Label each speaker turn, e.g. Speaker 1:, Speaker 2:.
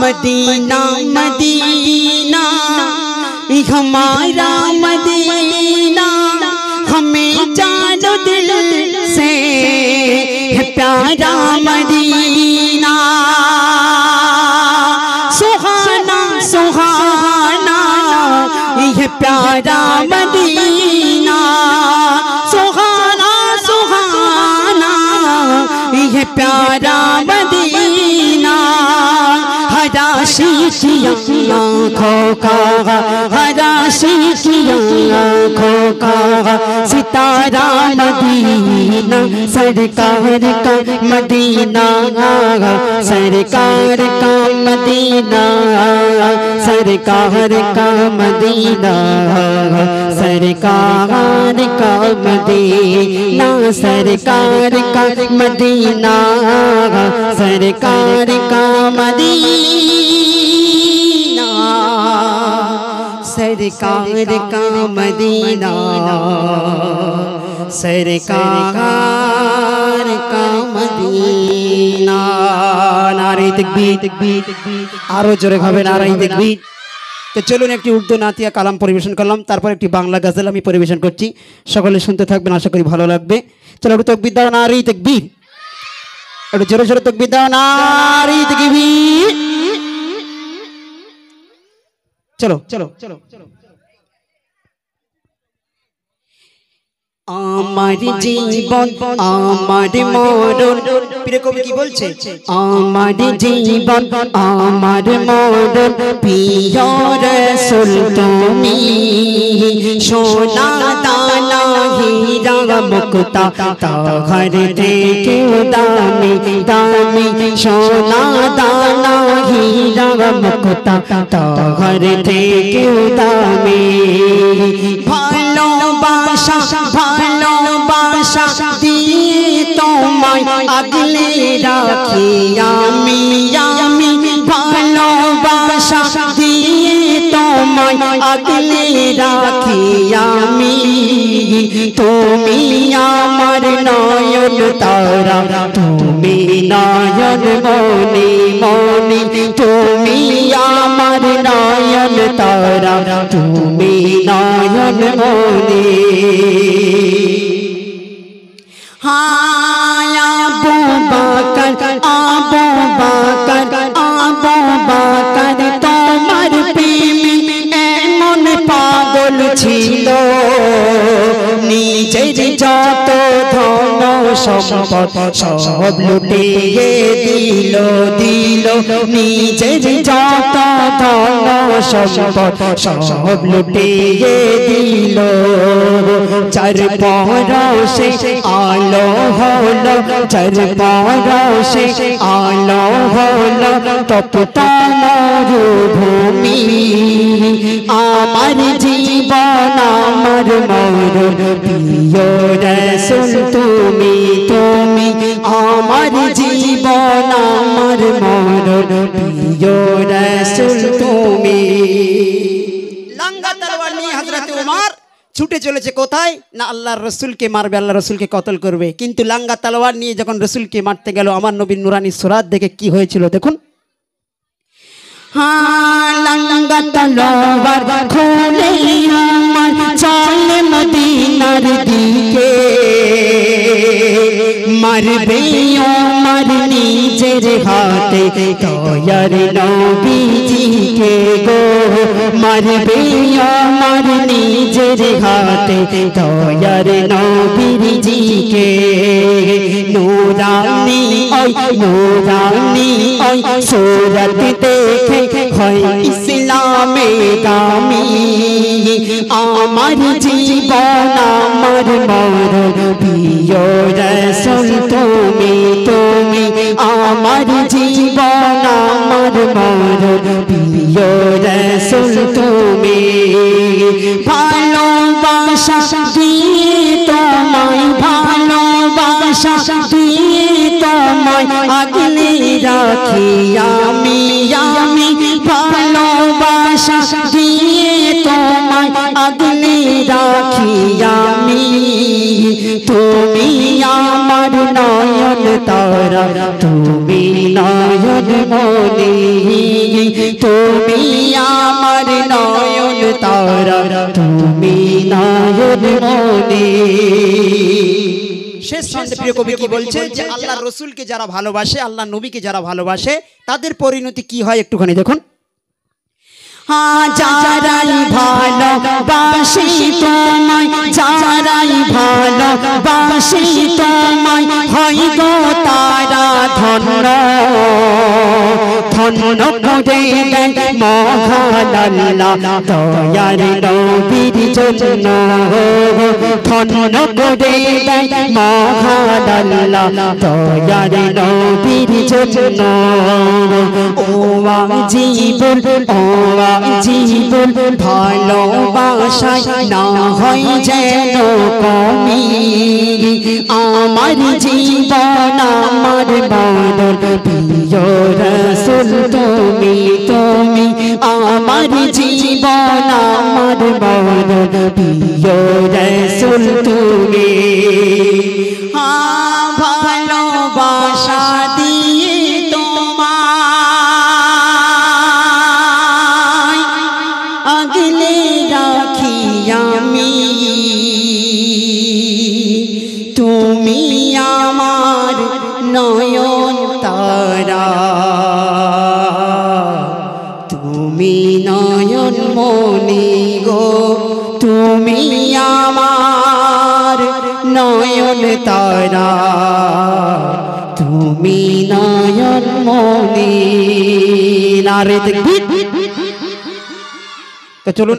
Speaker 1: Medina Medina हमारा Medina हमें जानो दिल से है प्यारा मदीना सुहाना सुहाना ये प्यारा मदीना सुहाना सुहाना ये प्यारा मदीना हरा शीशियाँ आँखों का हरा शीशियाँ आँखों का सितारा मदीना सरकार का मदीना सरकार का मदीना सरकार का मदीना सरकार का मदीना सरकार का मदीना सरकार का मदीना सरकार का मदीना सरकार का मदीना नारे तकबीर आरो जोरे खाबे नारे तकबीर। तो चलুন একটি উর্দু নাতিয়া কালাম পরিবেশন করলাম, তারপর একটি বাংলা গজল আমি পরিবেশন করছি, সকলে শুনতে থাকবেন, আশা করি ভালো লাগবে। চলো একটু তাকবীর দাও, নারে তাকবীর, একটু জোরে জোরে তাকবীর দাও, নারে তাকবীর। চলো চলো চলো চলো। আমার জীবন আমার মরণ, প্রিয় কবি কি বলছে? আমার জীবন আমার মরণ প্রিয় রাসূল তুমি, সোনা দানা হীরা মুক্তা তাহার থেকে দামি দামি, সোনা দানা হীরা মুক্তা তাহার থেকে দামি, ভালোবাসা ভালোবাসা দিয়ে তোমায় আগলে রাখি আমি আমি, ভালোবাসা দিয়ে তোমায় আগলে রাখি আমি, তুমি আমার নয়ন তারা তুমি নয়ন মনি মনি, তুমি আমার নয়ন তারা তুমি নয়ন মনি। আবু বকর আবু বকর আবু বকর তোমার প্রেমে এমন পাগল ছিল, নিজের যত ধন সম্পদ সব লুটিয়ে দিল দিল, নিজের যত ধন সম্পদ সব লুটিয়ে দিল, চার পরশে আলো হলো চার পরশে আলো হলো তপ্ত মরুভূমি, আমার জীবন আমার মরণ প্রিয় রাসূল তুমি তুমি, আমার জীবন আমার মরণ প্রিয় রাসূল তুমি। লাঙ্গা তলোয়ার নিয়ে হযরত উমর ছুটে চলেছে কোথায় না আল্লাহর রসুলকে মারবে, আল্লাহ রসুলকে কতল করবে, কিন্তু লাঙ্গা তলোয়ার নিয়ে যখন রসুলকে মারতে গেল আমার নবীর নুরানি সুরাত দেখে কি হয়েছিল দেখুন। লাঙ্গা তলোয়ার খুলে আমার চলে মদিনার দিকে, মারবে আমার নিজের হাতে দয়ার নবীজিকে গো, মারবে আমার নিজের হাতে দয়ার নবীজিকে, নুরানি ওই সুরত দেখে হয় ইসলামে দামি, আমার জীবন আমার মরণ প্রিয় রাসূল তুমি তুমি, আমার জীবন আমার মরণ প্রিয় রাসূল তুমি, ভালোবাসা দিয়ে তোমায় ভালোবাসা দিয়ে তোমায় আগলে রাখি আমি আমি, ভালোবাসা দিয়ে তোমায় আগলে রাখি আমি, তুমি আমার নয়ন তারা তুমি নয়ন মনি, মনে। শেষ ছন্দে প্রিয় কবি কি বলছে যে আল্লাহ রসুলকে যারা ভালোবাসে, আল্লাহ নবীকে যারা ভালোবাসে, তাদের পরিণতি কি হয় একটুখানি দেখুন। যারাই ভালোবাসে তোমায়, যারাই ভালোবাসে তোমায়, হয় গো তারা ধন্য ধন্য করে দেন মহান আল্লাহ দয়ার নবীর জন্য, ধন্য করে দেন মহান আল্লাহ দয়ার নবীর জন্য। ও জীবন ও জীবন ভালোবাসায় না হয় যেন কমি, আমার জীবন আমার মরণ প্রিয় রাসূল তুমি তুমি, আমার জীবন আমার মরণ প্রিয় রাসূল তুমি। ভালোবাসা দিয়ে তোমায় আগলে রাখি আমি, তুমি আমার নয়ন তারা, তুমি নয়ন মনি গো, তুমি আমার নয়ন তারা, তুমি নয়ন মনি। নারে তাকবীর। তো চলুন।